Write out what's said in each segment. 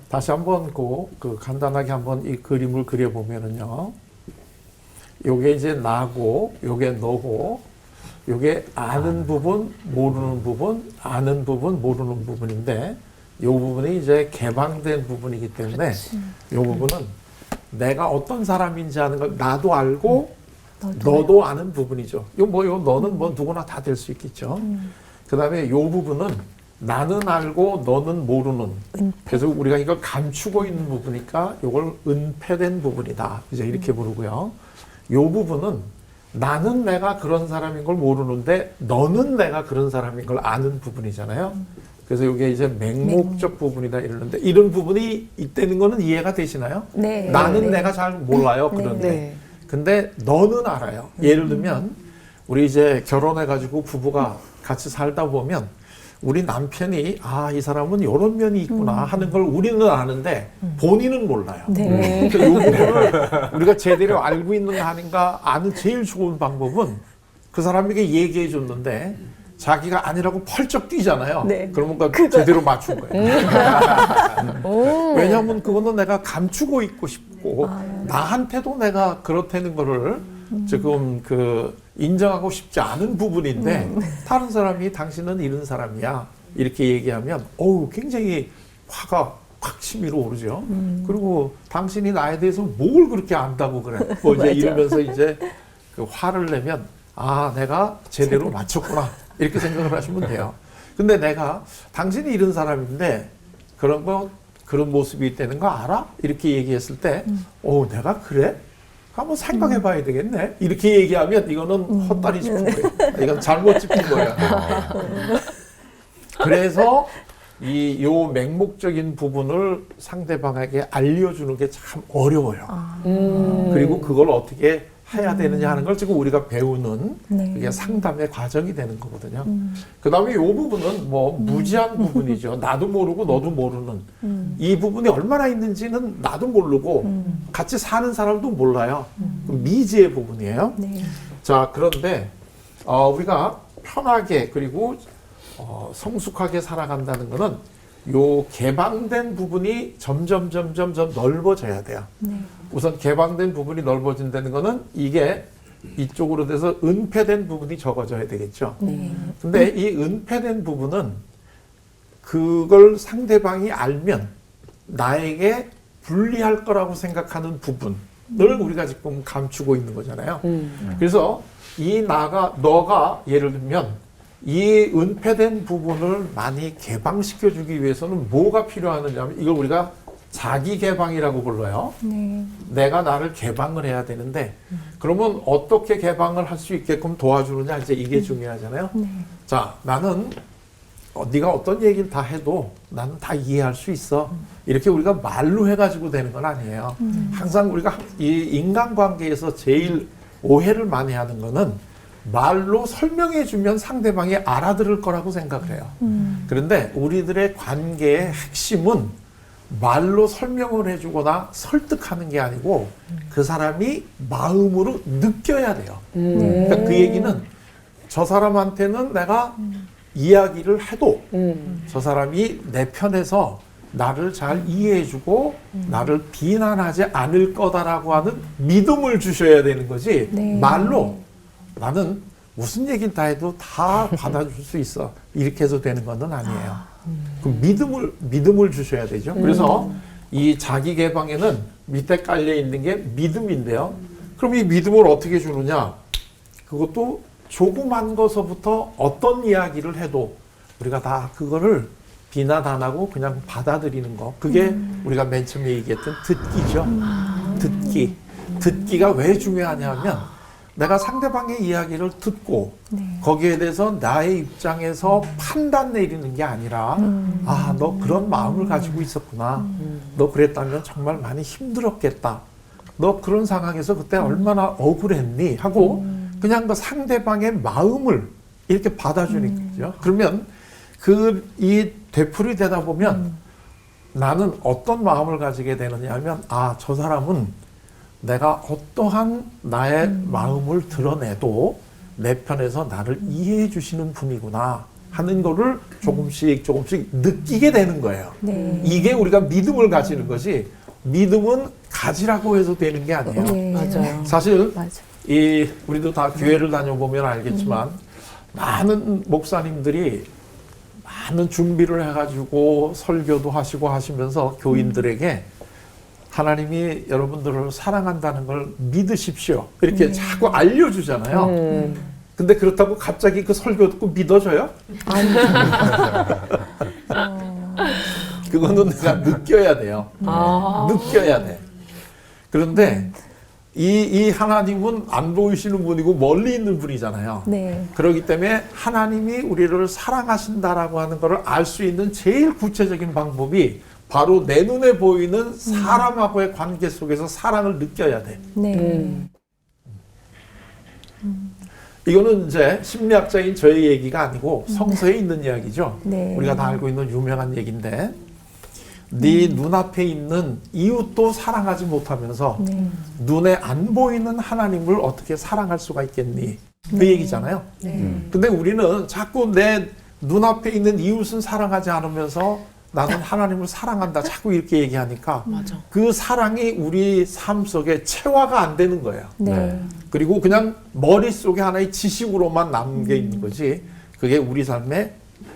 다시 한번 간단하게 한번 이 그림을 그려보면은요. 요게 이제 나고, 요게 너고, 요게 아는 부분, 모르는 부분, 아는 부분, 모르는 부분인데, 요 부분이 이제 개방된 부분이기 때문에, 요 부분은 내가 어떤 사람인지 아는 걸 나도 알고, 너도 아는 부분이죠. 요 너는 뭐 누구나 다 될 수 있겠죠. 그 다음에 요 부분은 나는 알고 너는 모르는. 그래서 우리가 이걸 감추고 있는 부분이니까 요걸 은폐된 부분이다. 이제 이렇게 부르고요. 요 부분은 나는 내가 그런 사람인 걸 모르는데 너는 내가 그런 사람인 걸 아는 부분이잖아요. 그래서 이게 이제 맹목적 부분이다 이러는데 이런 부분이 있다는 거는 이해가 되시나요? 네. 나는 네. 내가 잘 몰라요. 그런데. 근데 너는 알아요. 예를 들면 우리 이제 결혼해가지고 부부가 같이 살다 보면 우리 남편이 이 사람은 이런 면이 있구나 하는 걸 우리는 아는데 본인은 몰라요. 네. 이 부분을 우리가 제대로 알고 있는 거 아닌가 아는 제일 좋은 방법은 그 사람에게 얘기해 줬는데 자기가 아니라고 펄쩍 뛰잖아요. 네. 그러면 제대로 맞춘 거예요. 왜냐하면 그거는 내가 감추고 있고 싶고 나한테도 내가 그렇다는 거를 지금 인정하고 싶지 않은 부분인데 다른 사람이 당신은 이런 사람이야 이렇게 얘기하면 굉장히 화가 확 치밀어 오르죠. 그리고 당신이 나에 대해서 뭘 그렇게 안다고 그래? 뭐 이제 이러면서 이제 그 화를 내면 내가 제대로 맞췄구나 이렇게 생각을 하시면 돼요. 근데 내가 당신이 이런 사람인데 그런 모습이 있다는 거 알아? 이렇게 얘기했을 때 내가 그래? 한번 생각해 봐야 되겠네. 이렇게 얘기하면 이거는 헛다리 짚은 거예요. 이건 잘못 짚은 거예요. 그래서 요 맹목적인 부분을 상대방에게 알려주는 게 참 어려워요. 그리고 그걸 어떻게 해야 되느냐 하는 걸 지금 우리가 배우는 그게 상담의 과정이 되는 거거든요. 그 다음에 이 부분은 무지한 부분이죠. 나도 모르고 너도 모르는 이 부분이 얼마나 있는지는 나도 모르고 같이 사는 사람도 몰라요. 미지의 부분이에요. 자, 그런데 우리가 편하게 그리고 성숙하게 살아간다는 거는 요 개방된 부분이 점점 넓어져야 돼요. 우선 개방된 부분이 넓어진다는 거는 이게 이쪽으로 돼서 은폐된 부분이 적어져야 되겠죠. 근데 이 은폐된 부분은 그걸 상대방이 알면 나에게 불리할 거라고 생각하는 부분을 우리가 지금 감추고 있는 거잖아요. 그래서 너가 예를 들면 이 은폐된 부분을 많이 개방시켜주기 위해서는 뭐가 필요하느냐면 이걸 우리가 자기 개방이라고 불러요. 내가 나를 개방을 해야 되는데 그러면 어떻게 개방을 할 수 있게끔 도와주느냐 이제 이게 중요하잖아요. 자, 나는 네가 어떤 얘기를 다 해도 나는 다 이해할 수 있어. 이렇게 우리가 말로 해가지고 되는 건 아니에요. 항상 우리가 이 인간관계에서 제일 오해를 많이 하는 거는 말로 설명해 주면 상대방이 알아들을 거라고 생각을 해요. 그런데 우리들의 관계의 핵심은 말로 설명을 해주거나 설득하는 게 아니고 그 사람이 마음으로 느껴야 돼요. 그러니까 그 얘기는 저 사람한테는 내가 이야기를 해도 저 사람이 내 편에서 나를 잘 이해해주고 나를 비난하지 않을 거다라고 하는 믿음을 주셔야 되는 거지. 말로 나는 무슨 얘기를 다 해도 다 받아줄 수 있어. 이렇게 해서 되는 건 아니에요. 그 믿음을 주셔야 되죠. 그래서 이 자기 개방에는 밑에 깔려 있는 게 믿음인데요. 그럼 이 믿음을 어떻게 주느냐? 그것도 조그만 것서부터 어떤 이야기를 해도 우리가 다 그거를 비난 안 하고 그냥 받아들이는 거. 그게 우리가 맨 처음에 얘기했던 듣기죠. 듣기가 왜 중요하냐면 내가 상대방의 이야기를 듣고 거기에 대해서 나의 입장에서 판단 내리는 게 아니라 너 그런 마음을 가지고 있었구나. 너 그랬다면 정말 많이 힘들었겠다. 너 그런 상황에서 그때 얼마나 억울했니? 하고 그냥 그 상대방의 마음을 이렇게 받아주는 거죠. 그러면 이 되풀이 되다 보면 나는 어떤 마음을 가지게 되느냐 하면 저 사람은 내가 어떠한 나의 마음을 드러내도 내 편에서 나를 이해해 주시는 분이구나. 하는 거를 조금씩 느끼게 되는 거예요. 네. 이게 우리가 믿음을 가지는 거지, 믿음은 가지라고 해서 되는 게 아니에요. 네. 맞아요. 사실 맞아. 우리도 다 교회를 다녀보면 알겠지만 많은 목사님들이 많은 준비를 해가지고 설교도 하시고 하시면서 교인들에게 하나님이 여러분들을 사랑한다는 걸 믿으십시오, 이렇게 자꾸 알려주잖아요. 근데 그렇다고 갑자기 그 설교 듣고 믿어져요? 그거는 내가 느껴야 돼요. 느껴야 돼. 그런데 이 하나님은 안 보이시는 분이고 멀리 있는 분이잖아요. 네. 그렇기 때문에 하나님이 우리를 사랑하신다라고 하는 것을 알 수 있는 제일 구체적인 방법이 바로 내 눈에 보이는 사람하고의 관계 속에서 사랑을 느껴야 돼. 네. 이거는 이제 심리학자인 저의 얘기가 아니고 성서에 있는 이야기죠. 네. 우리가 다 알고 있는 유명한 얘기인데, 네 눈앞에 있는 이웃도 사랑하지 못하면서 네. 눈에 안 보이는 하나님을 어떻게 사랑할 수가 있겠니? 그 얘기잖아요. 근데 우리는 자꾸 내 눈앞에 있는 이웃은 사랑하지 않으면서 나는 하나님을 사랑한다, 자꾸 이렇게 얘기하니까 맞아. 그 사랑이 우리 삶 속에 체화가 안 되는 거예요. 네. 그리고 그냥 머릿속에 하나의 지식으로만 남겨 있는 거지, 그게 우리 삶에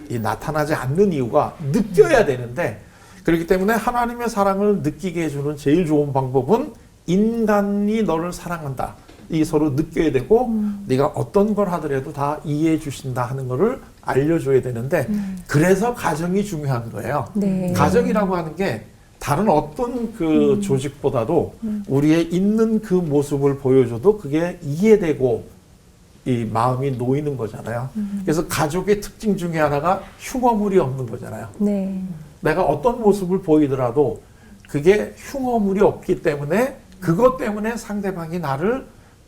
나타나지 않는 이유가 느껴야 되는데, 그렇기 때문에 하나님의 사랑을 느끼게 해주는 제일 좋은 방법은 인간이 너를 사랑한다, 이 서로 느껴야 되고 네가 어떤 걸 하더라도 다 이해해 주신다 하는 거를 알려줘야 되는데, 그래서 가정이 중요한 거예요. 네. 가정이라고 하는 게 다른 어떤 그 조직보다도 우리의 있는 그 모습을 보여줘도 그게 이해되고 이 마음이 놓이는 거잖아요. 그래서 가족의 특징 중에 하나가 흉어물이 없는 거잖아요. 네. 내가 어떤 모습을 보이더라도 그게 흉어물이 없기 때문에, 그것 때문에 상대방이 나를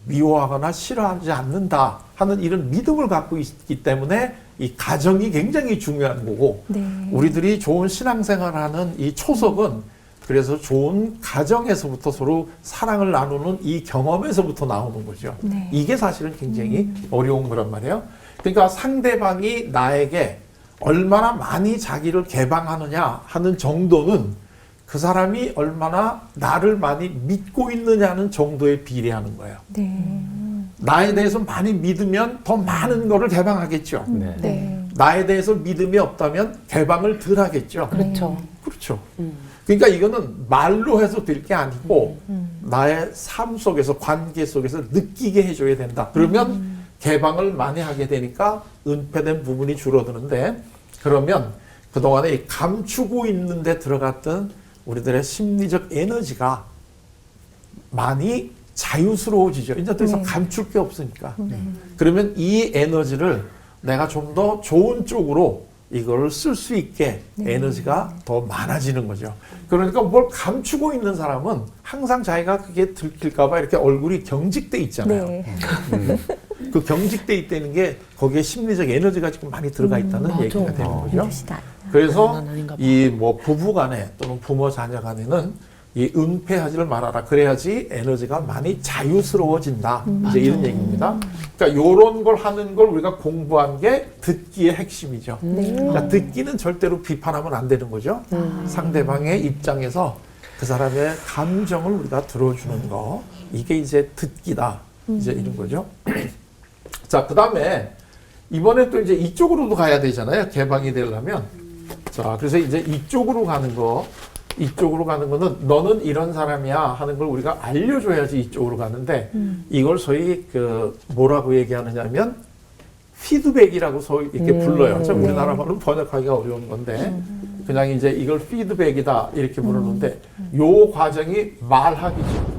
미워하거나 싫어하지 않는다 하는 이런 믿음을 갖고 있기 때문에 이 가정이 굉장히 중요한 거고, 네. 우리들이 좋은 신앙생활하는 이 초석은 그래서 좋은 가정에서부터 서로 사랑을 나누는 이 경험에서부터 나오는 거죠. 네. 이게 사실은 굉장히 어려운 거란 말이에요. 그러니까 상대방이 나에게 얼마나 많이 자기를 개방하느냐 하는 정도는 그 사람이 얼마나 나를 많이 믿고 있느냐는 정도에 비례하는 거예요. 네. 나에 대해서 많이 믿으면 더 많은 거를 개방하겠죠. 네. 네. 나에 대해서 믿음이 없다면 개방을 덜 하겠죠. 그렇죠. 그렇죠. 그러니까 이거는 말로 해서 될 게 아니고 나의 삶 속에서, 관계 속에서 느끼게 해줘야 된다. 그러면 개방을 많이 하게 되니까 은폐된 부분이 줄어드는데, 그러면 그동안에 감추고 있는데 들어갔던 우리들의 심리적 에너지가 많이 자유스러워지죠. 이제 더 이상 감출 게 없으니까. 그러면 이 에너지를 내가 좀 더 좋은 쪽으로 이걸 쓸 수 있게 에너지가 더 많아지는 거죠. 그러니까 뭘 감추고 있는 사람은 항상 자기가 그게 들킬까봐 이렇게 얼굴이 경직돼 있잖아요. 네. 그 경직돼 있다는 게 거기에 심리적 에너지가 지금 많이 들어가 있다는 맞아. 얘기가 되는 거죠. 해주시다. 그래서 난 아닌가 봐. 이 뭐 부부 간에 또는 부모 자녀 간에는 이 은폐하지를 말아라. 그래야지 에너지가 많이 자유스러워진다. 이제 이런 얘기입니다. 그러니까 이런 걸 하는 걸 우리가 공부한 게 듣기의 핵심이죠. 그러니까 듣기는 절대로 비판하면 안 되는 거죠. 상대방의 입장에서 그 사람의 감정을 우리가 들어주는 거, 이게 이제 듣기다. 이제 이런 거죠. 자, 그 다음에 이번에 또 이제 이쪽으로도 가야 되잖아요. 개방이 되려면. 자, 그래서 이제 이쪽으로 가는 거는 너는 이런 사람이야 하는 걸 우리가 알려줘야지 이쪽으로 가는데, 이걸 소위 그 뭐라고 얘기하느냐면 피드백이라고 소위 이렇게 불러요. 참 우리나라 말로 번역하기가 어려운 건데, 그냥 이제 이걸 피드백이다 이렇게 부르는데, 요 과정이 말하기죠.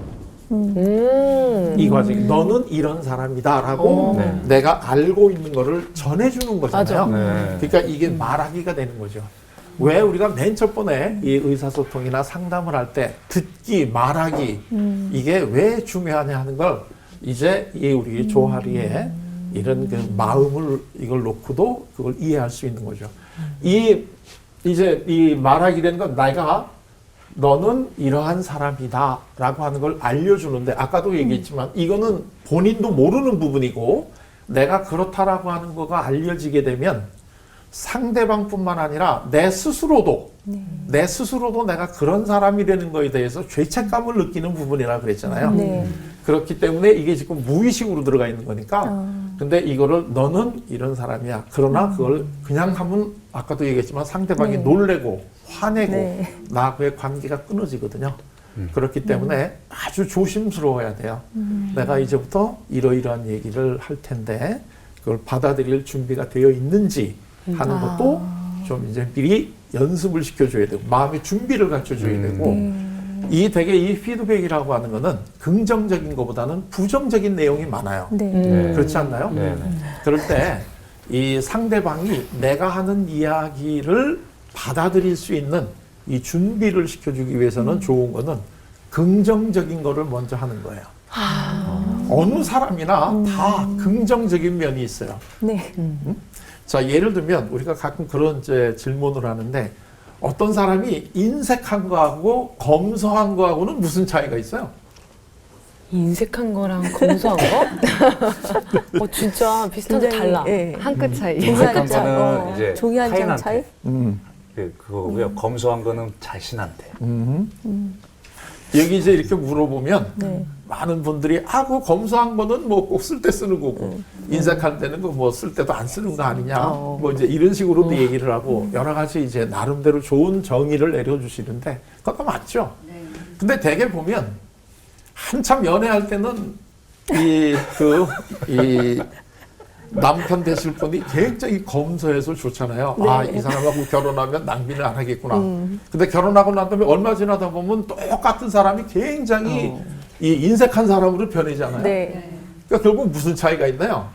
이 과정이 너는 이런 사람이다라고 내가 알고 있는 거를 전해주는 거잖아요. 네. 그러니까 이게 말하기가 되는 거죠. 왜 우리가 맨 첫 번에 이 의사소통이나 상담을 할 때 듣기, 말하기 이게 왜 중요하냐 하는 걸 이제 이 우리 조하리의 이런 그 마음을 이걸 놓고도 그걸 이해할 수 있는 거죠. 이제 이 말하기라는 건 내가 너는 이러한 사람이다라고 하는 걸 알려주는데, 아까도 얘기했지만 이거는 본인도 모르는 부분이고 내가 그렇다라고 하는 거가 알려지게 되면 상대방뿐만 아니라 내 스스로도 내가 그런 사람이라는 거에 대해서 죄책감을 느끼는 부분이라 그랬잖아요. 네. 그렇기 때문에 이게 지금 무의식으로 들어가 있는 거니까. 근데 이거를 너는 이런 사람이야. 그러나 그걸 그냥 하면 아까도 얘기했지만 상대방이 놀래고 화내고 나하고의 관계가 끊어지거든요. 그렇기 때문에 아주 조심스러워야 돼요. 내가 이제부터 이러이러한 얘기를 할 텐데 그걸 받아들일 준비가 되어 있는지 하는 것도 좀 이제 미리 연습을 시켜줘야 되고 마음의 준비를 갖춰줘야 되고 이 되게 이 피드백이라고 하는 거는 긍정적인 것보다는 부정적인 내용이 많아요. 그렇지 않나요? 그럴 때 이 상대방이 내가 하는 이야기를 받아들일 수 있는 이 준비를 시켜주기 위해서는 좋은 거는 긍정적인 거를 먼저 하는 거예요. 어느 사람이나 다 긍정적인 면이 있어요. 자, 예를 들면 우리가 가끔 그런 이제 질문을 하는데 어떤 사람이 인색한 거하고 검소한 거하고는 무슨 차이가 있어요? 인색한 거랑 검소한 거? 진짜 비슷한데 달라. 한 끗 차이. 인색한 거는 이제 종이 한 장 차이? 타인한테 그거고요. 검소한 거는 자신한테. 여기 이제 이렇게 물어보면 많은 분들이 그 검소한 거는 뭐 꼭 쓸 때 쓰는 거고 인색할 때는 그 뭐 쓸 때도 안 쓰는 거 아니냐 뭐 이제 이런 식으로도 얘기를 하고 여러 가지 이제 나름대로 좋은 정의를 내려주시는데 그것도 맞죠. 근데 대개 보면 한참 연애할 때는 이 남편 되실 분이 굉장히 검소해서 좋잖아요. 이 사람하고 결혼하면 낭비를 안 하겠구나. 근데 결혼하고 난 다음에 얼마 지나다 보면 똑같은 사람이 굉장히 이 인색한 사람으로 변하잖아요. 그러니까 결국 무슨 차이가 있나요?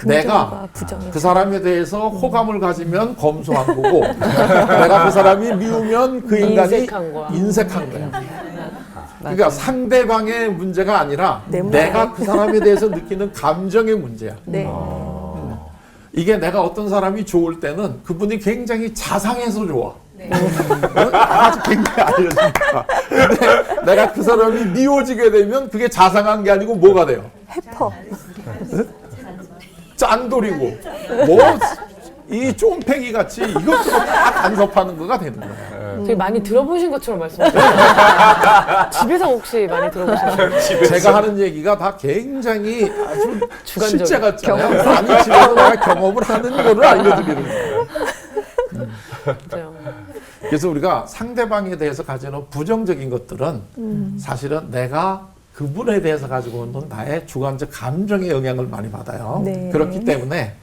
내가 그 사람에 대해서 호감을 가지면 검소한 거고 내가 그 사람이 미우면 그 인간이 인색한 거야. 그러니까 상대방의 문제가 아니라 내가 그 사람에 대해서 느끼는 감정의 문제야. 이게 내가 어떤 사람이 좋을 때는 그분이 굉장히 자상해서 좋아. 아주 굉장히 알려주니까. 근데 내가 그 사람이 미워지게 되면 그게 자상한 게 아니고 뭐가 돼요? 해퍼. 짠돌이고 이 쫌팽이 같이 이것저것 다 간섭하는 거가 되는 거예요. 되게 많이 들어보신 것처럼 말씀하세요. 집에서 혹시 많이 들어보셨나요? 제가 하는 얘기가 다 굉장히 아주 주관적인 실제 같잖아요. 아니 집에서 내가 경험을 하는 거를 알려드리는 거예요. 맞아요. 그래서 우리가 상대방에 대해서 가지는 부정적인 것들은 사실은 내가 그분에 대해서 가지고 있는 나의 주관적 감정의 영향을 많이 받아요. 그렇기 때문에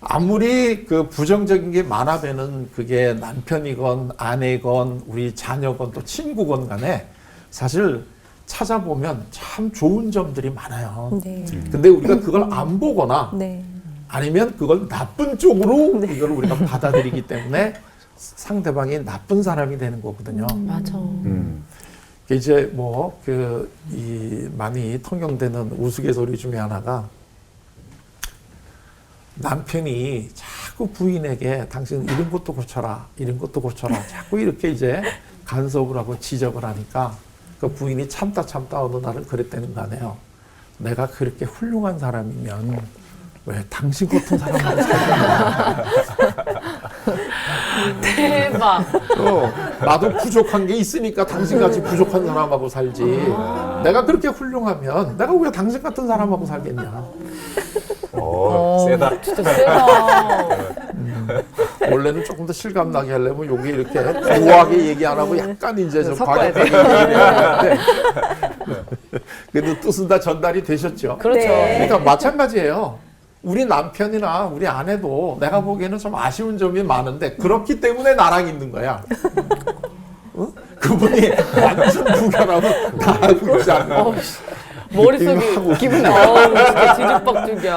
아무리 그 부정적인 게 많아배는 그게 남편이건 아내건 우리 자녀건 또 친구건 간에 사실 찾아보면 참 좋은 점들이 많아요. 근데 우리가 그걸 안 보거나 아니면 그걸 나쁜 쪽으로 이걸 우리가 받아들이기 때문에 상대방이 나쁜 사람이 되는 거거든요. 맞아. 이제 뭐 이 많이 통용되는 우스갯소리 중에 하나가 남편이 자꾸 부인에게 당신 이런 것도 고쳐라, 이런 것도 고쳐라. 자꾸 이렇게 이제 간섭을 하고 지적을 하니까 그 부인이 참다 어느 날은 그랬다는 거 아니에요. 내가 그렇게 훌륭한 사람이면 왜 당신 같은 사람하고 살겠냐. 대박. 나도 부족한 게 있으니까 당신같이 부족한 사람하고 살지. 내가 그렇게 훌륭하면 내가 왜 당신 같은 사람하고 살겠냐. 세다. 진짜 세다. 원래는 조금 더 실감나게 하려면 여기 이렇게 고하게 얘기 안 하고 약간 이제 좀 과격하게 얘기하는데 그래도 뜻은 다 전달이 되셨죠. 그렇죠. 그러니까 마찬가지예요. 우리 남편이나 우리 아내도 내가 보기에는 좀 아쉬운 점이 많은데 그렇기 때문에 나랑 있는 거야. 그분이 완전 부결하면 나하고 있지 않나. 머릿속이 기분 진짜 뒤죽박죽이야.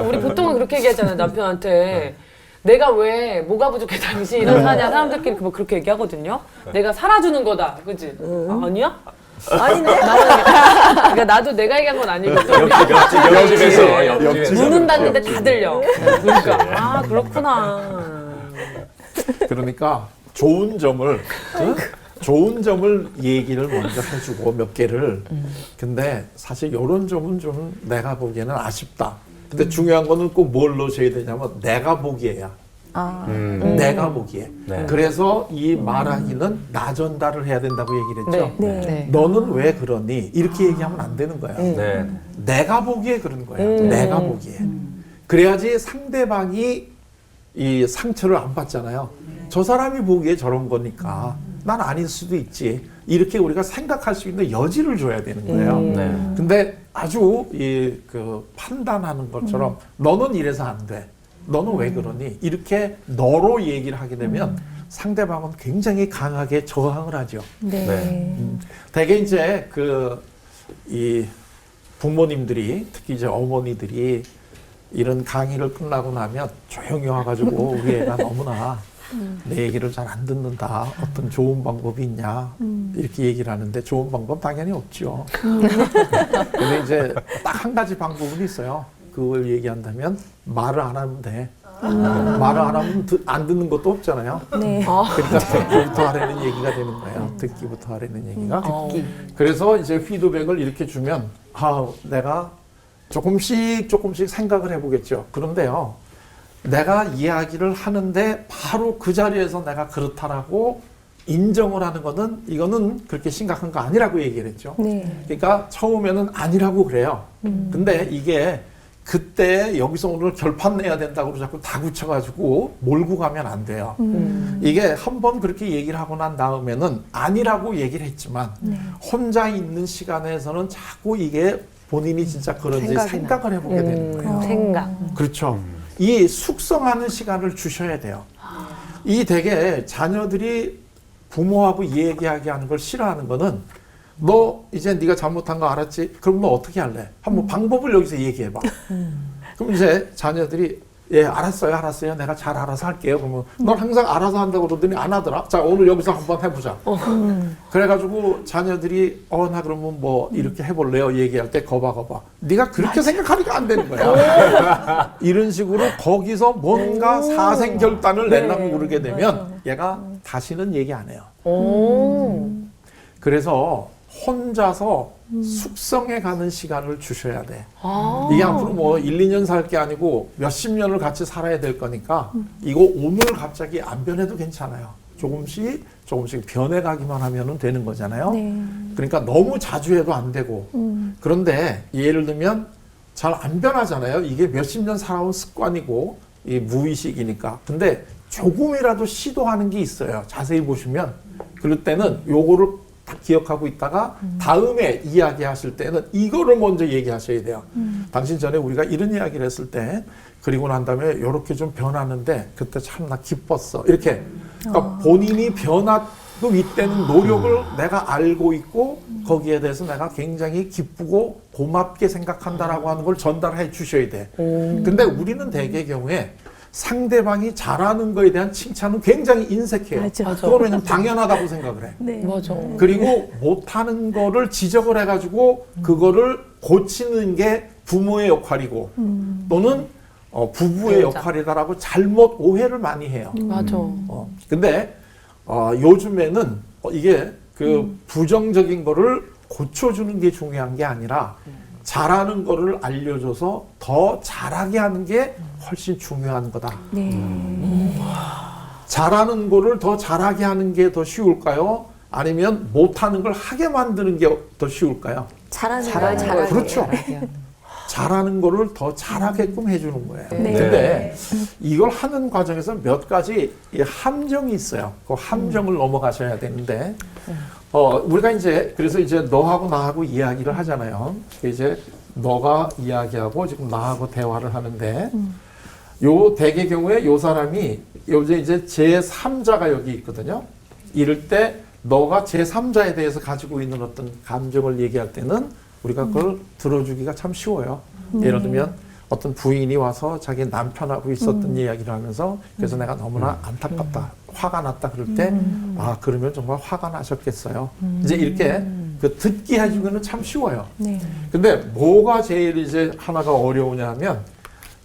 우리 보통은 그렇게 얘기하잖아요. 남편한테. 내가 왜 뭐가 부족해 당신이랑 사냐. 사람들끼리 뭐 그렇게 얘기하거든요. 내가 살아주는 거다. 그치? 아니야? 아니네. 그러니까 나도 내가 얘기한 건 아니거든. 옆집에서 문은 닫는데 다 들려. 그러니까 그렇구나. 그러니까 좋은 점을 얘기를 먼저 해주고 몇 개를. 근데 사실 이런 점은 좀 내가 보기에는 아쉽다. 근데 중요한 거는 꼭 뭘 넣으셔야 되냐면 내가 보기에야. 내가 보기에. 네. 그래서 이 말하기는 나 전달을 해야 된다고 얘기를 했죠. 네. 네. 너는 왜 그러니? 이렇게 얘기하면 안 되는 거예요. 네. 내가 보기에 그런 거예요. 내가 보기에. 그래야지 상대방이 이 상처를 안 받잖아요. 저 사람이 보기에 저런 거니까 난 아닐 수도 있지. 이렇게 우리가 생각할 수 있는 여지를 줘야 되는 거예요. 네. 근데 아주 그 판단하는 것처럼 너는 이래서 안 돼. 너는 왜 그러니? 이렇게 너로 얘기를 하게 되면 상대방은 굉장히 강하게 저항을 하죠. 네. 네. 대개 이제 이 부모님들이 특히 이제 어머니들이 이런 강의를 끝나고 나면 조용히 와가지고 우리 애가 너무나 내 얘기를 잘 안 듣는다. 어떤 좋은 방법이 있냐. 이렇게 얘기를 하는데 좋은 방법 당연히 없죠. 근데 이제 딱 한 가지 방법은 있어요. 그걸 얘기한다면 말을 안 하면 돼. 말을 안 하면 안 듣는 것도 없잖아요. 네. 그러니까 듣기부터 하라는 얘기가 되는 거예요. 듣기부터 하라는 얘기가. 그래서 이제 피드백을 이렇게 주면 내가 조금씩 생각을 해보겠죠. 그런데요, 내가 이야기를 하는데 바로 그 자리에서 내가 그렇다라고 인정을 하는 거는 이거는 그렇게 심각한 거 아니라고 얘기를 했죠. 네. 그러니까 처음에는 아니라고 그래요. 근데 이게 그때 여기서 오늘 결판 내야 된다고 자꾸 다구쳐가지고 몰고 가면 안 돼요. 이게 한번 그렇게 얘기를 하고 난 다음에는 아니라고 얘기를 했지만 혼자 있는 시간에서는 자꾸 이게 본인이 진짜 그런지 생각을 해보게 되는 거예요. 생각. 그렇죠. 이 숙성하는 시간을 주셔야 돼요. 이 되게 자녀들이 부모하고 얘기하게 하는 걸 싫어하는 거는 너 이제 네가 잘못한 거 알았지? 그럼 너 어떻게 할래? 한번 방법을 여기서 얘기해봐. 그럼 이제 자녀들이 예 알았어요. 내가 잘 알아서 할게요. 그러면 넌 항상 알아서 한다고 그러더니 안 하더라. 자 오늘 여기서 한번 해보자. 그래가지고 자녀들이 나 그러면 뭐 이렇게 해볼래요? 얘기할 때 거봐. 네가 그렇게 생각하니까 안 되는 거야. 이런 식으로 거기서 뭔가 사생결단을 내려고 그러게 되면 얘가 다시는 얘기 안 해요. 그래서 혼자서 숙성해가는 시간을 주셔야 돼. 이게 앞으로 뭐 1, 2년 살 게 아니고 몇십 년을 같이 살아야 될 거니까 이거 오늘 갑자기 안 변해도 괜찮아요. 조금씩 변해가기만 하면 되는 거잖아요. 네. 그러니까 너무 자주 해도 안 되고 그런데 예를 들면 잘 안 변하잖아요. 이게 몇십 년 살아온 습관이고 이 무의식이니까. 근데 조금이라도 시도하는 게 있어요. 자세히 보시면 그럴 때는 요거를 기억하고 있다가 다음에 이야기하실 때는 이거를 먼저 얘기하셔야 돼요. 당신 전에 우리가 이런 이야기를 했을 때 그리고 난 다음에 이렇게 좀 변하는데 그때 참 나 기뻤어. 이렇게 그러니까 본인이 변하고 있다는 노력을 내가 알고 있고 거기에 대해서 내가 굉장히 기쁘고 고맙게 생각한다라고 하는 걸 전달해 주셔야 돼. 근데 우리는 대개 경우에 상대방이 잘하는 거에 대한 칭찬은 굉장히 인색해요. 맞아. 그건 왜냐면 당연하다고 생각을 해. 네. 맞아. 그리고 못하는 거를 지적을 해가지고 그거를 고치는 게 부모의 역할이고 또는 부부의 배우자. 역할이다라고 잘못 오해를 많이 해요. 맞아. 근데 요즘에는 이게 그 부정적인 거를 고쳐주는 게 중요한 게 아니라 잘하는 거를 알려줘서 더 잘하게 하는 게 훨씬 중요한 거다. 네. 잘하는 거를 더 잘하게 하는 게 더 쉬울까요? 아니면 못하는 걸 하게 만드는 게 더 쉬울까요? 잘하는 걸 그렇죠. 잘하는 거를 더 잘하게끔 해주는 거예요. 네. 근데 이걸 하는 과정에서 몇 가지 이 함정이 있어요. 그 함정을 넘어가셔야 되는데, 우리가 이제, 그래서 이제 너하고 나하고 이야기를 하잖아요. 이제 너가 이야기하고 지금 나하고 대화를 하는데, 요 대개 경우에 요 사람이 요새 이제 제3자가 여기 있거든요. 이럴 때 너가 제3자에 대해서 가지고 있는 어떤 감정을 얘기할 때는 우리가 그걸 들어주기가 참 쉬워요. 예를 들면 어떤 부인이 와서 자기 남편하고 있었던 이야기를 하면서 그래서 내가 너무나 안타깝다, 화가 났다 그럴 때 그러면 정말 화가 나셨겠어요. 이제 이렇게 그 듣기 해주기는 참 쉬워요. 네. 근데 뭐가 제일 이제 하나가 어려우냐면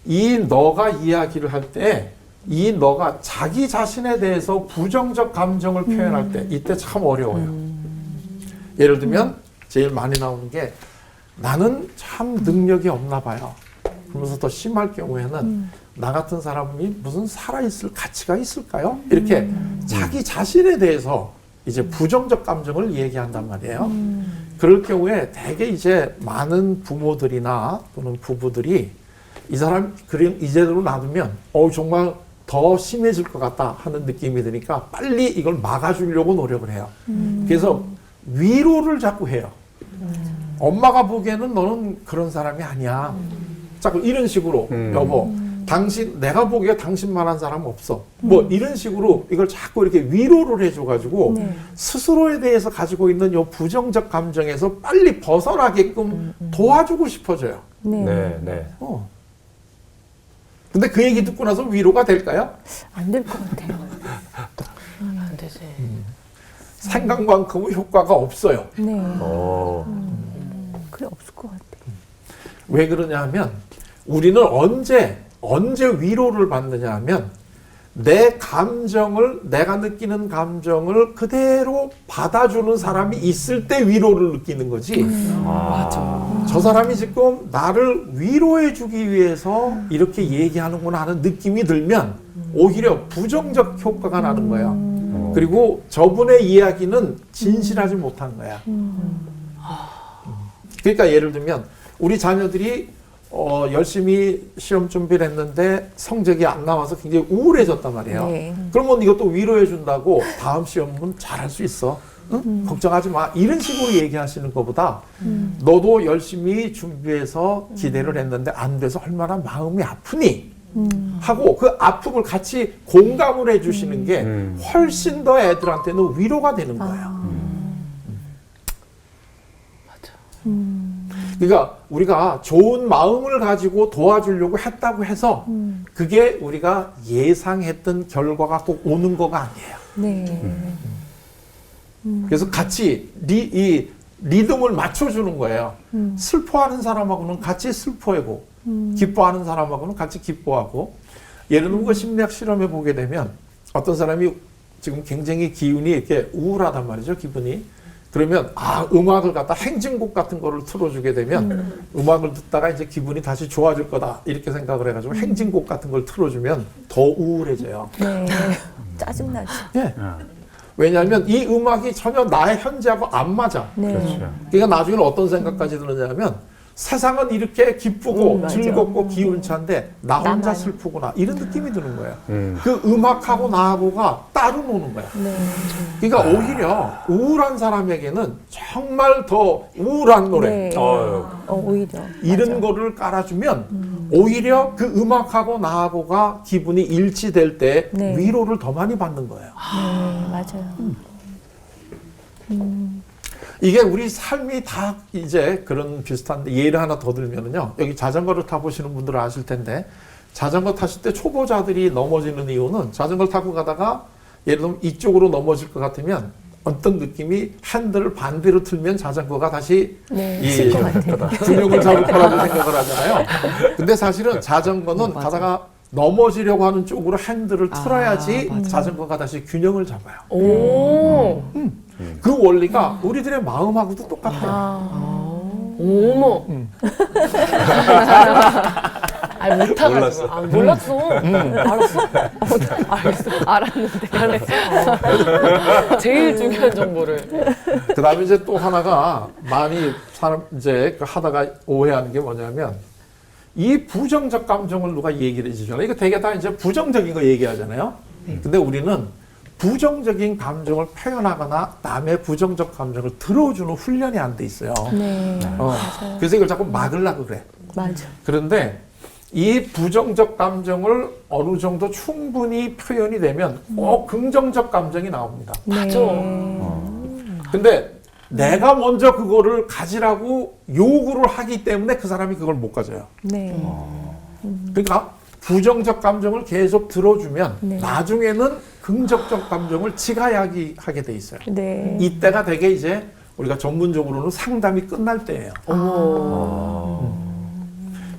이 너가 이야기를 할 때 이 너가 자기 자신에 대해서 부정적 감정을 표현할 때 이때 참 어려워요. 예를 들면 제일 많이 나오는 게 나는 참 능력이 없나 봐요. 그러면서 더 심할 경우에는 나 같은 사람이 무슨 살아있을 가치가 있을까요? 이렇게 자기 자신에 대해서 이제 부정적 감정을 얘기한단 말이에요. 그럴 경우에 대개 이제 많은 부모들이나 또는 부부들이 이 사람 그림 이대로 놔두면 정말 더 심해질 것 같다 하는 느낌이 드니까 빨리 이걸 막아주려고 노력을 해요. 그래서 위로를 자꾸 해요. 엄마가 보기에는 너는 그런 사람이 아니야. 자꾸 이런 식으로 여보 내가 보기에 당신만한 사람 없어. 뭐 이런 식으로 이걸 자꾸 이렇게 위로를 해줘가지고 네. 스스로에 대해서 가지고 있는 요 부정적 감정에서 빨리 벗어나게끔 도와주고 싶어져요. 네. 네, 네. 근데 그 얘기 듣고 나서 위로가 될까요? 안 될 것 같아요. 안 되지. 생각만큼은 효과가 없어요. 네. 그래 없을 것 같아. 왜 그러냐 하면 우리는 언제 위로를 받느냐 하면 내가 느끼는 감정을 그대로 받아주는 사람이 있을 때 위로를 느끼는 거지. 맞아. 저 사람이 지금 나를 위로해 주기 위해서 이렇게 얘기하는구나 하는 느낌이 들면 오히려 부정적 효과가 나는 거야. 그리고 저분의 이야기는 진실하지 못한 거야. 그러니까 예를 들면 우리 자녀들이 열심히 시험 준비를 했는데 성적이 안 나와서 굉장히 우울해졌단 말이에요. 네. 그러면 이것도 위로해 준다고 다음 시험은 잘할 수 있어. 응? 걱정하지 마. 이런 식으로 얘기하시는 것보다 너도 열심히 준비해서 기대를 했는데 안 돼서 얼마나 마음이 아프니? 하고 그 아픔을 같이 공감을 해주시는 게 훨씬 더 애들한테는 위로가 되는 거예요. 그러니까 우리가 좋은 마음을 가지고 도와주려고 했다고 해서 그게 우리가 예상했던 결과가 꼭 오는 거가 아니에요. 네. 그래서 같이 이 리듬을 맞춰주는 거예요. 슬퍼하는 사람하고는 같이 슬퍼하고 기뻐하는 사람하고는 같이 기뻐하고 예를 들면 그 심리학 실험해 보게 되면 어떤 사람이 지금 굉장히 기운이 이렇게 우울하단 말이죠. 기분이. 그러면 음악을 갖다 행진곡 같은 거를 틀어주게 되면 음악을 듣다가 이제 기분이 다시 좋아질 거다 이렇게 생각을 해가지고 행진곡 같은 걸 틀어주면 더 우울해져요. 네. 짜증나죠. 예. 왜냐하면 이 음악이 전혀 나의 현재하고 안 맞아. 네. 그렇죠. 그러니까 나중에는 어떤 생각까지 드느냐면 세상은 이렇게 기쁘고 맞아. 즐겁고 기운찬데 나 혼자 나만. 슬프구나 이런 느낌이 드는 거예요. 그 음악하고 나하고가 따로 노는 거야. 네. 그러니까 오히려 우울한 사람에게는 정말 더 우울한 노래 네. 오히려. 이런 맞아. 거를 깔아주면 오히려 그 음악하고 나하고가 기분이 일치될 때 네. 위로를 더 많이 받는 거예요. 네, 맞아요. 이게 우리 삶이 다 이제 그런 비슷한데 예를 하나 더 들면은요. 여기 자전거를 타보시는 분들은 아실 텐데 자전거 타실 때 초보자들이 넘어지는 이유는 자전거를 타고 가다가 예를 들면 이쪽으로 넘어질 것 같으면 어떤 느낌이 핸들을 반대로 틀면 자전거가 다시 네, 이 있을 것 같아요. 균형을 잡을 거라고 생각을 하잖아요. 근데 사실은 자전거는 맞아. 가다가 넘어지려고 하는 쪽으로 핸들을 틀어야지 맞아. 자전거가 다시 균형을 잡아요. 오. 그 원리가 우리들의 마음하고도 똑같아요. 어머. 아니 못하가지고. 몰랐어. 몰랐어. 알았어. 알았는데. 알았어. 제일 중요한 정보를. 그 다음에 이제 또 하나가 많이 사람 이제 하다가 오해하는 게 뭐냐면 이 부정적 감정을 누가 얘기를 해주잖아요. 이거 되게 다 이제 부정적인 거 얘기하잖아요. 근데 우리는 부정적인 감정을 표현하거나 남의 부정적 감정을 들어주는 훈련이 안 돼 있어요. 네. 맞아요. 그래서 이걸 자꾸 막으려고 그래. 맞아. 그런데 이 부정적 감정을 어느 정도 충분히 표현이 되면 긍정적 감정이 나옵니다. 맞아. 근데 내가 먼저 그거를 가지라고 요구를 하기 때문에 그 사람이 그걸 못 가져요. 네. 그러니까 부정적 감정을 계속 들어주면 네. 나중에는 긍정적 감정을 지가 하게 돼 있어요. 네. 이때가 되게 이제 우리가 전문적으로는 상담이 끝날 때예요.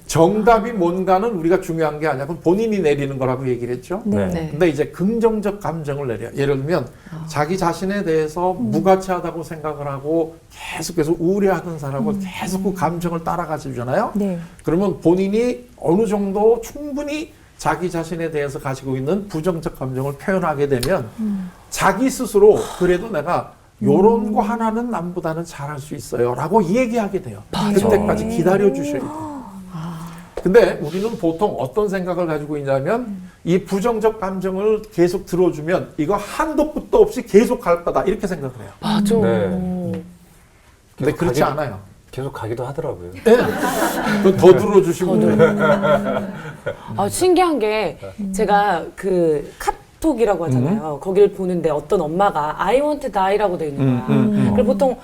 정답이 뭔가는 우리가 중요한 게 아니라 그건 본인이 내리는 거라고 얘기를 했죠. 네. 네. 근데 이제 긍정적 감정을 내려. 예를 들면 자기 자신에 대해서 무가치하다고 생각을 하고 계속해서 우려하던 사람은 계속 그 감정을 따라가 주잖아요. 네. 그러면 본인이 어느 정도 충분히 자기 자신에 대해서 가지고 있는 부정적 감정을 표현하게 되면 자기 스스로 그래도 내가 요런 거 하나는 남보다는 잘할 수 있어요 라고 얘기하게 돼요. 그때까지 기다려 주셔야 돼요. 근데 우리는 보통 어떤 생각을 가지고 있냐면 이 부정적 감정을 계속 들어주면 이거 한도 끝도 없이 계속 갈 거다 이렇게 생각을 해요. 맞아. 근데 계속 그렇지 가기도- 않아요. 계속 가기도 하더라고요. 네. 그건 더 들어주시고 신기한 게 제가 그 카톡이라고 하잖아요. 거기를 보는데 어떤 엄마가 I want to die라고 돼 있는 거야. 그리고 보통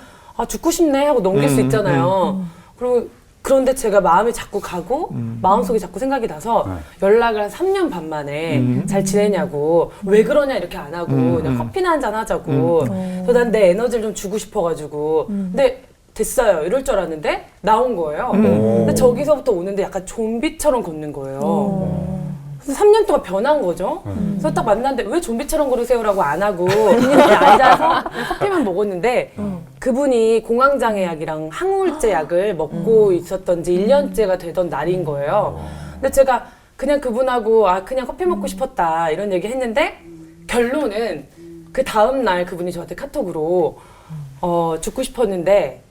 죽고 싶네 하고 넘길 수 있잖아요. 그리고 그런데 제가 마음이 자꾸 가고 마음속에 자꾸 생각이 나서 연락을 한 3년 반 만에 잘 지내냐고 왜 그러냐 이렇게 안 하고 그냥 커피나 한잔 하자고 그래서 난 내 에너지를 좀 주고 싶어가지고 근데 됐어요 이럴 줄 알았는데 나온 거예요. 근데 저기서부터 오는데 약간 좀비처럼 걷는 거예요. 그래서 3년 동안 변한 거죠. 그래서 딱 만났는데 왜 좀비처럼 걸으세요라고 안 하고 그냥 앉아서 그냥 커피만 먹었는데 그분이 공황장애약이랑 항우울제 약을 먹고 있었던 지 1년째가 되던 날인 거예요. 근데 제가 그냥 그분하고 그냥 커피 먹고 싶었다 이런 얘기 했는데 결론은 그 다음 날 그분이 저한테 카톡으로 죽고 싶었는데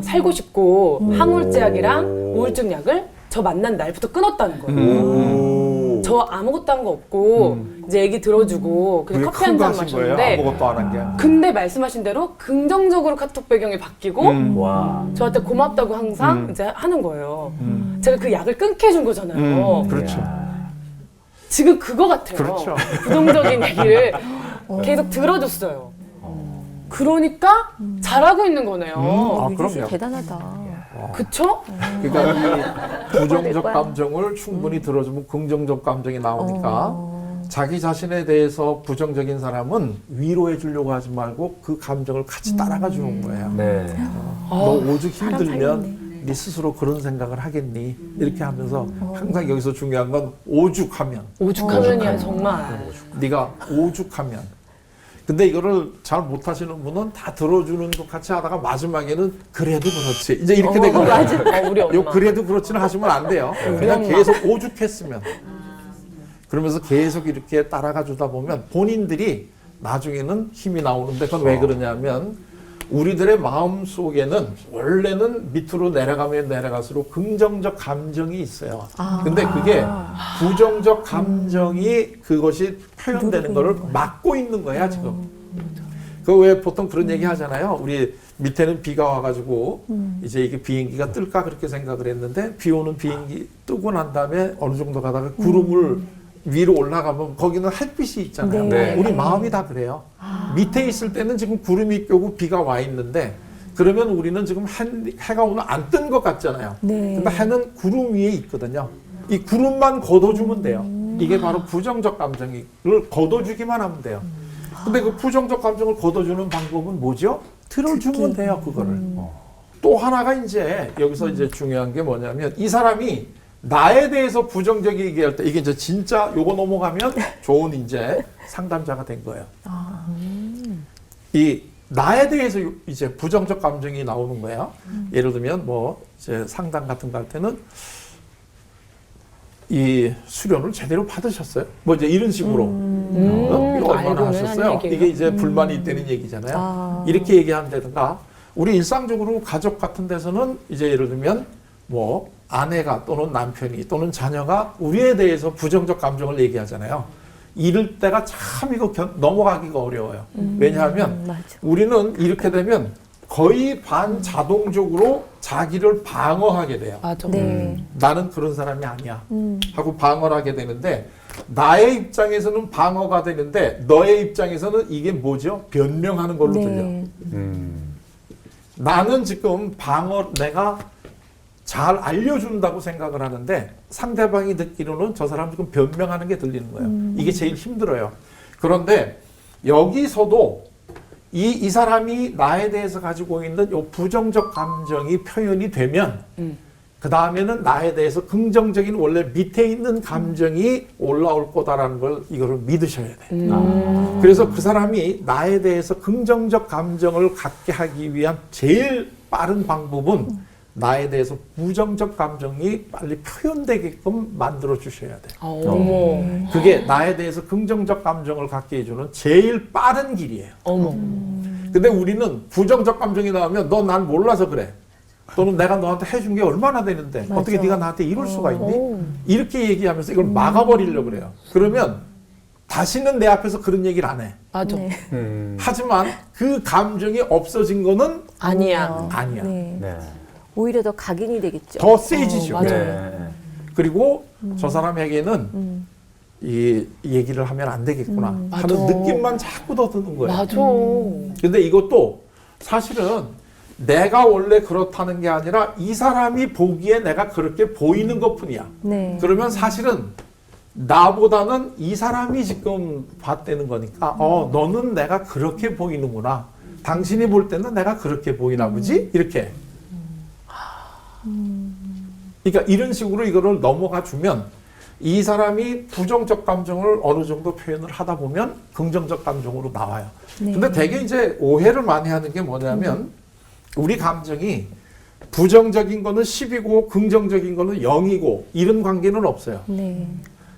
살고 싶고 항우울제 약이랑 우울증 약을 저 만난 날부터 끊었다는 거예요. 저 아무것도 한 거 없고 이제 얘기 들어주고 그냥 커피 한 잔 마셨는데 아무것도 안 한 게. 근데 말씀하신 대로 긍정적으로 카톡 배경이 바뀌고 와. 저한테 고맙다고 항상 이제 하는 거예요. 제가 그 약을 끊게 해준 거잖아요. 그렇죠. 지금 그거 같아요. 그렇죠. 부정적인 얘기를 계속 들어줬어요. 그러니까 잘하고 있는 거네요. 유주 씨 그럼요. 대단하다. 그쵸? 그러니까 이 부정적 감정을 충분히 들어주면 긍정적 감정이 나오니까 자기 자신에 대해서 부정적인 사람은 위로해 주려고 하지 말고 그 감정을 같이 따라가 주는 거예요. 네. 너 오죽 사람 힘들면 살리네. 네 스스로 그런 생각을 하겠니? 이렇게 하면서 항상 여기서 중요한 건 오죽하면 오죽하면이야 정말. 네가 오죽하면. 근데 이거를 잘 못하시는 분은 다 들어주는 것 같이 하다가 마지막에는 그래도 그렇지 이제 이렇게 되거든요. 맞아. 우리 엄마. 요 그래도 그렇지는 하시면 안 돼요. 그냥 엄마. 계속 오죽했으면. 그러면서 계속 이렇게 따라가 주다 보면 본인들이 나중에는 힘이 나오는데 그건 왜 그러냐면 우리들의 마음 속에는 원래는 밑으로 내려가면 내려갈수록 긍정적 감정이 있어요. 근데 그게 부정적 감정이 그것이 표현되는 거를 막고 있는 거야 지금. 그 왜 보통 그런 얘기 하잖아요. 우리 밑에는 비가 와가지고 이제 이게 비행기가 뜰까 그렇게 생각을 했는데 비 오는 비행기 뜨고 난 다음에 어느 정도 가다가 구름을 위로 올라가면 거기는 햇빛이 있잖아요. 네. 우리 마음이 다 그래요. 밑에 있을 때는 지금 구름이 껴고 비가 와 있는데 그러면 우리는 지금 해가 오늘 안 뜬 것 같잖아요. 네. 근데 해는 구름 위에 있거든요. 이 구름만 걷어주면 돼요. 이게 바로 부정적 감정을 걷어주기만 하면 돼요. 근데 그 부정적 감정을 걷어주는 방법은 뭐죠? 들어주면 돼요, 그거를. 또 하나가 이제 여기서 이제 중요한 게 뭐냐면 이 사람이 나에 대해서 부정적인 얘기할 때 이게 이제 진짜 요거 넘어가면 좋은 이제 상담자가 된 거예요. 이 나에 대해서 이제 부정적 감정이 나오는 거예요. 예를 들면 뭐 이제 상담 같은 거 할 때는 이 수련을 제대로 받으셨어요? 뭐 이제 이런 식으로 이거 얼마나 알고는 하셨어요? 하는 얘기예요. 이게 이제 불만이 있다는 얘기잖아요. 이렇게 얘기한다든가 우리 일상적으로 가족 같은 데서는 이제 예를 들면 뭐 아내가 또는 남편이 또는 자녀가 우리에 대해서 부정적 감정을 얘기하잖아요. 이럴 때가 참 이거 넘어가기가 어려워요. 왜냐하면 맞아. 우리는 이렇게 되면 거의 반자동적으로 자기를 방어하게 돼요. 맞아. 네. 나는 그런 사람이 아니야 하고 방어를 하게 되는데 나의 입장에서는 방어가 되는데 너의 입장에서는 이게 뭐죠? 변명하는 걸로 들려. 네. 나는 지금 내가 잘 알려준다고 생각을 하는데 상대방이 듣기로는 저 사람 지금 변명하는 게 들리는 거예요. 이게 제일 힘들어요. 그런데 여기서도 이 사람이 나에 대해서 가지고 있는 요 부정적 감정이 표현이 되면 그 다음에는 나에 대해서 긍정적인 원래 밑에 있는 감정이 올라올 거다라는 걸 이거를 믿으셔야 돼요. 그래서 그 사람이 나에 대해서 긍정적 감정을 갖게 하기 위한 제일 빠른 방법은 나에 대해서 부정적 감정이 빨리 표현되게끔 만들어 주셔야 돼요. 어머. 그게 나에 대해서 긍정적 감정을 갖게 해주는 제일 빠른 길이에요. 어머. 근데 우리는 부정적 감정이 나오면 너 난 몰라서 그래. 또는 내가 너한테 해준 게 얼마나 되는데 맞아. 어떻게 네가 나한테 이럴 수가 있니? 오. 이렇게 얘기하면서 이걸 막아버리려고 그래요. 그러면 다시는 내 앞에서 그런 얘기를 안 해. 맞아. 네. 하지만 그 감정이 없어진 거는 아니야. 아니야. 네. 네. 오히려 더 각인이 되겠죠. 더 세지죠. 맞아요. 네. 그리고 저 사람에게는 이 얘기를 하면 안 되겠구나 하는 맞아. 느낌만 자꾸 더 드는 거예요. 맞아. 근데 이것도 사실은 내가 원래 그렇다는 게 아니라 이 사람이 보기에 내가 그렇게 보이는 것뿐이야. 네. 그러면 사실은 나보다는 이 사람이 지금 봤다는 거니까 너는 내가 그렇게 보이는구나. 당신이 볼 때는 내가 그렇게 보이나 보지? 이렇게. 그러니까 이런 식으로 이거를 넘어가 주면 이 사람이 부정적 감정을 어느 정도 표현을 하다 보면 긍정적 감정으로 나와요. 네. 근데 되게 이제 오해를 많이 하는 게 뭐냐면 우리 감정이 부정적인 거는 10이고 긍정적인 거는 0이고 이런 관계는 없어요. 네.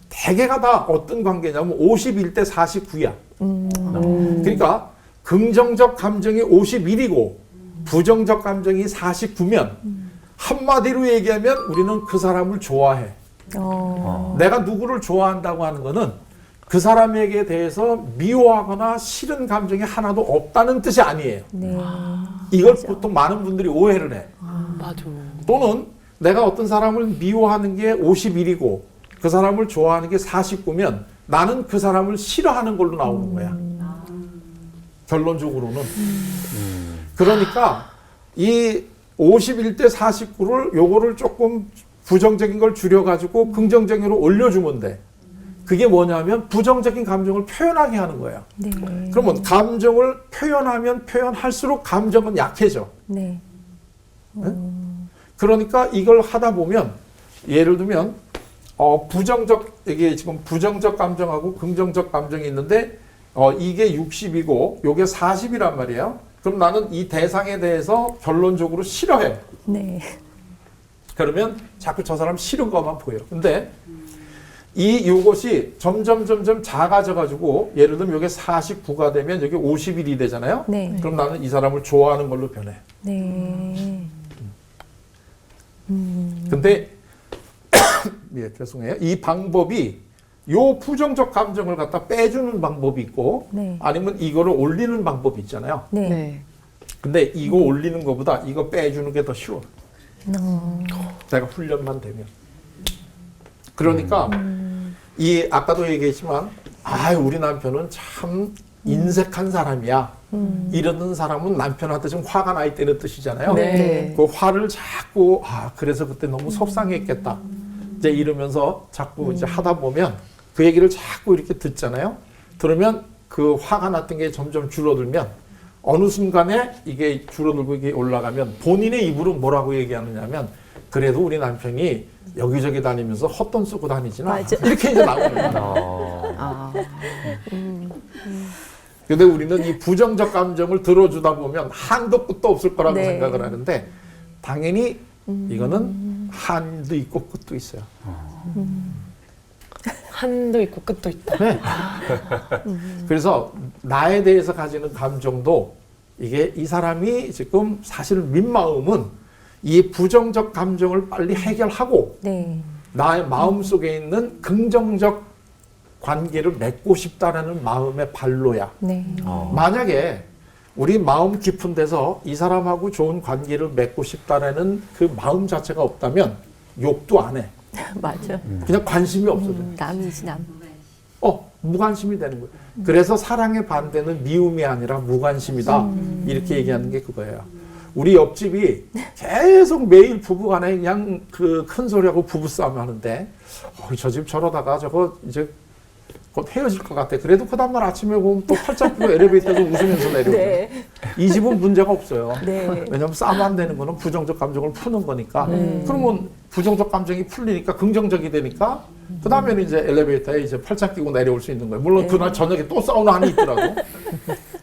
대개가 다 어떤 관계냐면 51대 49야. 그러니까 긍정적 감정이 51이고 부정적 감정이 49면 한마디로 얘기하면 우리는 그 사람을 좋아해. 내가 누구를 좋아한다고 하는 거는 그 사람에게 대해서 미워하거나 싫은 감정이 하나도 없다는 뜻이 아니에요. 네. 이걸 맞아. 보통 많은 분들이 오해를 해. 맞아. 또는 내가 어떤 사람을 미워하는 게 51이고 그 사람을 좋아하는 게 49면 나는 그 사람을 싫어하는 걸로 나오는 거야. 결론적으로는. 그러니까 이 51대 49를 요거를 조금 부정적인 걸 줄여가지고 긍정적으로 올려주면 돼. 그게 뭐냐면 부정적인 감정을 표현하게 하는 거예요. 네. 그러면 감정을 표현하면 표현할수록 감정은 약해져. 네. 그러니까 이걸 하다 보면 예를 들면 이게 지금 부정적 감정하고 긍정적 감정이 있는데 이게 60이고 요게 40이란 말이에요. 그럼 나는 이 대상에 대해서 결론적으로 싫어해. 네. 그러면 자꾸 저 사람 싫은 것만 보여. 근데 요것이 점점 작아져 가지고 예를 들면 요게 49가 되면 여기 51이 되잖아요. 네. 그럼 나는 이 사람을 좋아하는 걸로 변해. 네. 근데 예, 죄송해요. 이 방법이 요 부정적 감정을 갖다 빼주는 방법이 있고 네. 아니면 이거를 올리는 방법이 있잖아요. 네. 네. 근데 이거 올리는 것보다 이거 빼주는 게 더 쉬워. 어. 내가 훈련만 되면. 그러니까 이 아까도 얘기했지만 우리 남편은 참 인색한 사람이야. 이러는 사람은 남편한테 좀 화가 나 있다는 뜻이잖아요. 네. 그 화를 자꾸 그래서 그때 너무 속상했겠다. 이제 이러면서 자꾸 이제 하다 보면 그 얘기를 자꾸 이렇게 듣잖아요. 들으면 그 화가 났던 게 점점 줄어들면 어느 순간에 이게 줄어들고 이게 올라가면 본인의 입으로 뭐라고 얘기하느냐면 그래도 우리 남편이 여기저기 다니면서 헛돈 쓰고 다니지나 맞아. 이렇게 이제 나오는 거예요. 아. 근데 우리는 이 부정적 감정을 들어주다 보면 한도 끝도 없을 거라고 네. 생각을 하는데 당연히 이거는 한도 있고 끝도 있어요. 한도 있고 끝도 있다. 네. 그래서 나에 대해서 가지는 감정도 이게 이 사람이 지금 사실 민마음은 이 부정적 감정을 빨리 해결하고 네. 나의 마음 속에 있는 긍정적 관계를 맺고 싶다라는 마음의 발로야. 네. 만약에 우리 마음 깊은 데서 이 사람하고 좋은 관계를 맺고 싶다라는 그 마음 자체가 없다면 욕도 안 해. 맞아. 그냥 관심이 없어져. 남이지 남. 무관심이 되는 거예요. 그래서 사랑의 반대는 미움이 아니라 무관심이다. 이렇게 얘기하는 게 그거예요. 우리 옆집이 계속 매일 부부간에 그냥 그 큰 소리하고 부부싸움 하는데 저 집 저러다가 저거 이제 곧 헤어질 것 같아. 그래도 그 다음날 아침에 보면 또 팔짱 끼고 엘리베이터에서 웃으면서 내려오죠. 네. 이 집은 문제가 없어요. 네. 왜냐하면 싸움 안 되는 거는 부정적 감정을 푸는 거니까. 그러면 부정적 감정이 풀리니까 긍정적이 되니까 그 다음에는 이제 엘리베이터에 이제 팔짱 끼고 내려올 수 있는 거예요. 물론 그날 저녁에 또 싸우는 한이 있더라도.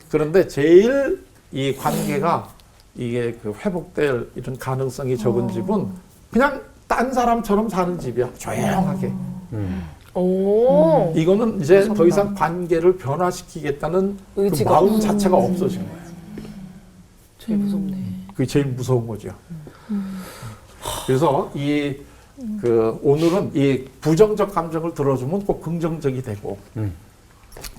그런데 제일 이 관계가 이게 그 회복될 이런 가능성이 적은 집은 그냥 딴 사람처럼 사는 집이야. 조용하게. 오. 이거는 이제 더 이상 관계를 변화시키겠다는 그 의지가 마음 자체가 없어진 거예요. 제일 무섭네. 그게 제일 무서운 거죠. 그래서 오늘은 이 부정적 감정을 들어주면 꼭 긍정적이 되고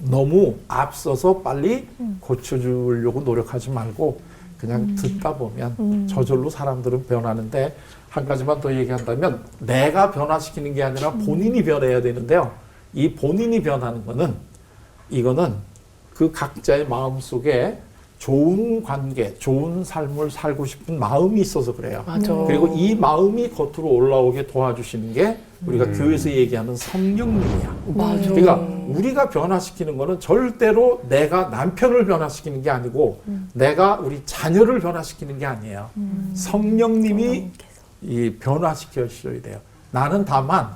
너무 앞서서 빨리 고쳐주려고 노력하지 말고 그냥 듣다 보면 저절로 사람들은 변하는데 한 가지만 더 얘기한다면 내가 변화시키는 게 아니라 본인이 변해야 되는데요. 이 본인이 변하는 거는 이거는 그 각자의 마음 속에 좋은 관계, 좋은 삶을 살고 싶은 마음이 있어서 그래요. 맞아. 그리고 이 마음이 겉으로 올라오게 도와주시는 게 우리가 교회에서 얘기하는 성령님이야. 맞아. 그러니까 우리가 변화시키는 거는 절대로 내가 남편을 변화시키는 게 아니고 내가 우리 자녀를 변화시키는 게 아니에요. 성령님이 이 변화시켜 주셔야 돼요. 나는 다만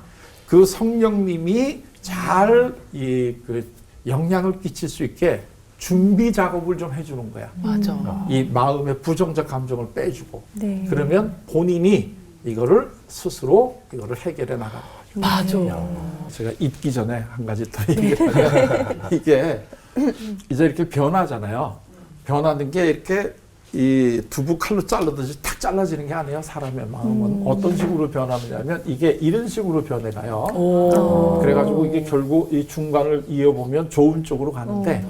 그 성령님이 잘 그 영향을 끼칠 수 있게 준비 작업을 좀 해주는 거야. 맞아. 이 마음의 부정적 감정을 빼주고 네. 그러면 본인이 이거를 스스로 이거를 해결해 나가는 거죠. 맞아. 제가 잊기 전에 한 가지 더 얘기하면 이게 이제 이렇게 변하잖아요. 변하는 게 이렇게 이 두부 칼로 자르듯이 탁 잘라지는 게 아니에요. 사람의 마음은 어떤 식으로 변하느냐면 이게 이런 식으로 변해가요. 그래가지고 이게 결국 이 중간을 이어보면 좋은 쪽으로 가는데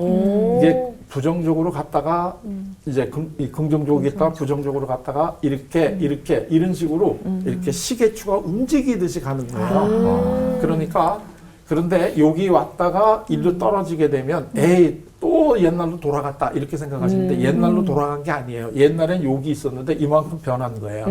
이게 부정적으로 갔다가 이제 긍정적으로 갔다가 부정적으로 갔다가 이렇게 이런 식으로 이렇게 시계추가 움직이듯이 가는 거예요. 그러니까 그런데 여기 왔다가 일로 떨어지게 되면 에이 또 옛날로 돌아갔다 이렇게 생각하시는데 옛날로 돌아간 게 아니에요. 옛날엔 여기 있었는데 이만큼 변한 거예요.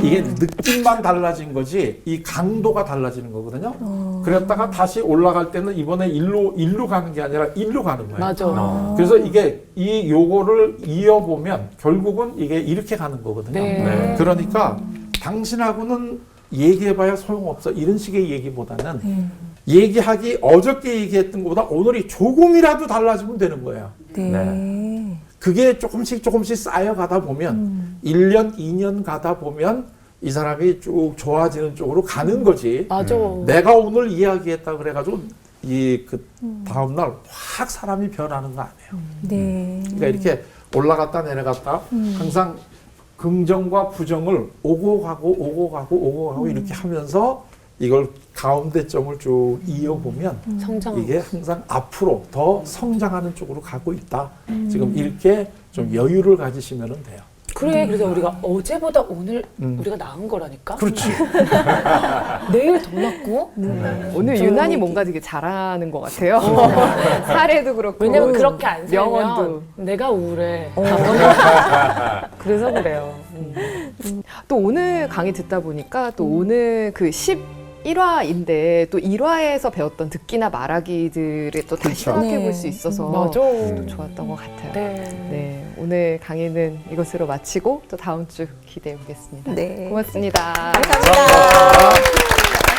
이게 느낌만 달라진 거지 이 강도가 달라지는 거거든요. 그랬다가 다시 올라갈 때는 이번에 일로 가는 게 아니라 일로 가는 거예요. 맞아. 그래서 이게 요거를 이어보면 결국은 이게 이렇게 가는 거거든요. 네. 그러니까 당신하고는 얘기해봐야 소용없어 이런 식의 얘기보다는 얘기하기 어저께 얘기했던 것보다 오늘이 조금이라도 달라지면 되는 거예요. 네. 그게 조금씩 쌓여가다 보면 1년, 2년 가다 보면 이 사람이 쭉 좋아지는 쪽으로 가는 거지. 맞아. 내가 오늘 이야기했다 그래가지고 그 다음날 확 사람이 변하는 거 아니에요. 네. 그러니까 이렇게 올라갔다 내려갔다 항상 긍정과 부정을 오고 가고 이렇게 하면서 이걸 가운데점을 쭉 이어보면 성장. 이게 항상 앞으로 더 성장하는 쪽으로 가고 있다. 지금 이렇게 좀 여유를 가지시면 돼요. 그래, 그래서 우리가 어제보다 오늘 우리가 나은 거라니까? 그렇지. 내일 더 낫고? 오늘 유난히 뭔가 되게 잘하는 것 같아요. 사례도 그렇고. 왜냐면 그렇게 안 살면 명언도. 내가 우울해. 그래서 그래요. 또 오늘 강의 듣다 보니까 또 오늘 그 11화인데 또 1화에서 배웠던 듣기나 말하기들을 또 다시 그렇죠. 생각해 볼 네. 수 있어서 맞아. 또 좋았던 것 같아요. 네. 네, 오늘 강의는 이것으로 마치고 또 다음 주 기대해 보겠습니다. 네. 고맙습니다. 감사합니다.